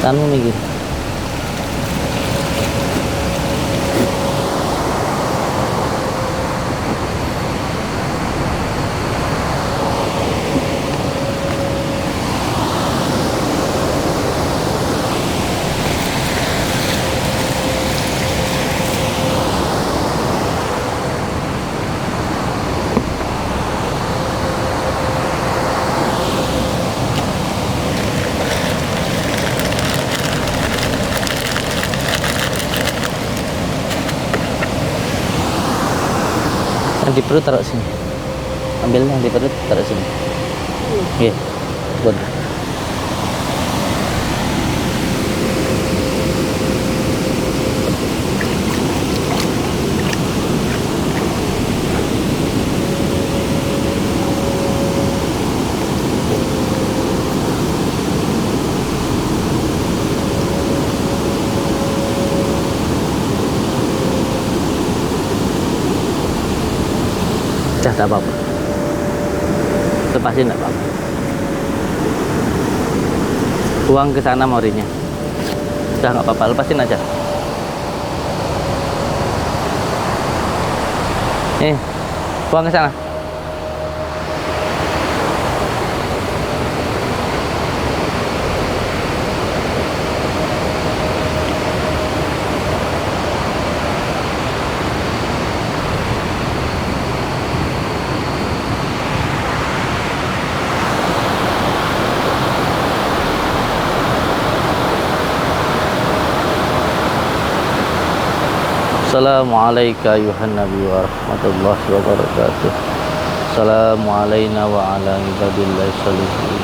Kamu mikir. Yang di perut taruh sini. Ambil yang di perut taruh sini. Iya. Good. Dah tak apa-apa. Lepasin tak apa-apa. Buang ke sana morinya. Sudah nggak apa-apa, lepasin aja. buang ke sana. Assalamualaikum ayuhan nabi wa rahmatullahi wa barakatuh. Assalamu alayna wa ala ibadillahi sholihin.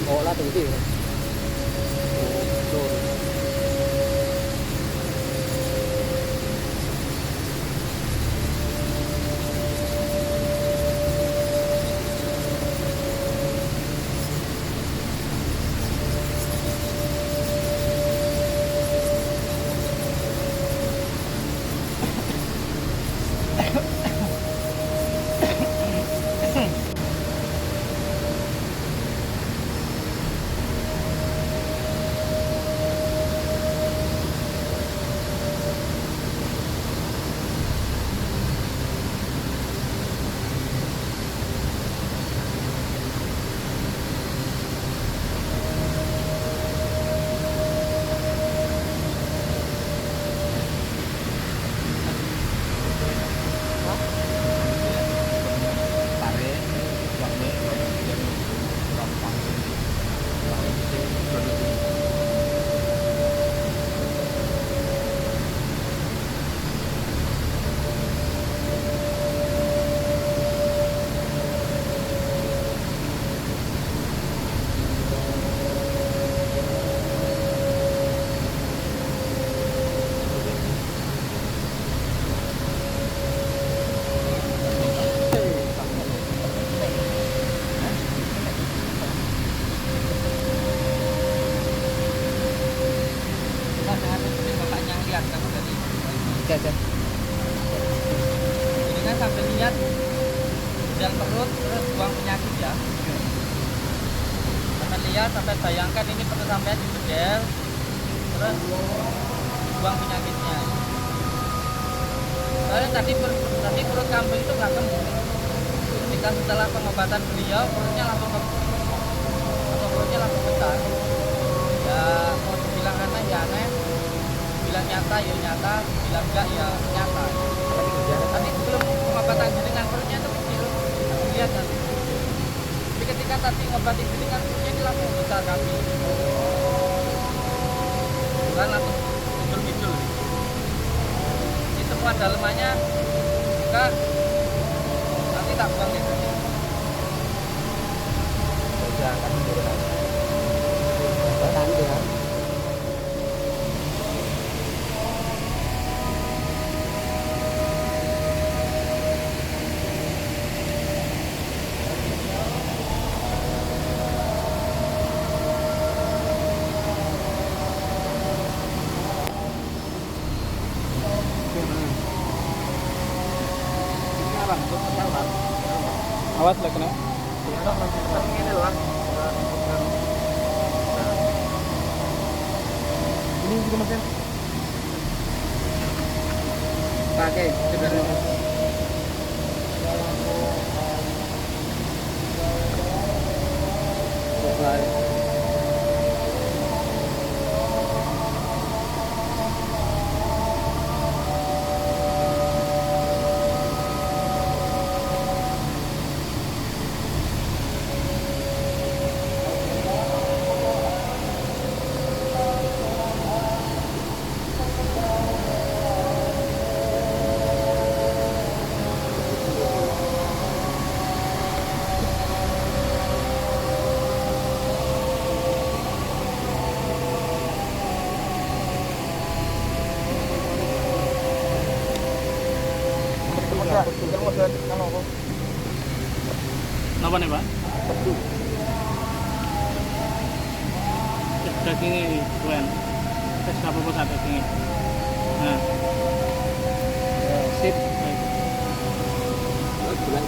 Bola tinggi. Ini kan sampai lihat dan perut terus buang penyakit ya. Sampai lihat sampai bayangkan ini perut sampai dibedel terus buang penyakitnya. Soalnya tadi perut kambing itu nggak kembung. Ketika setelah pengobatan beliau perutnya langsung besar. Ya mau dibilang aneh ya aneh, bilang nyata ya nyata, bilang enggak ya nyata. Tapi sebelum pengobatan jenengan perutnya itu kecil, lihat nanti. Tapi ketika tadi ngobatin jenengan perutnya ini langsung besar kaki. Bukan langsung muncul-muncul. Ini semua dalemannya buka, nanti tak buang gitu. Jangan dulu. Nanti ya. Awas lah kena. Ini juga makan. Pakai sebenarnya. masih ada kan aku. Napa nih, Pak? Dagingnya kuen. Tes apa satu dagingnya. Nah. Sip. Bulan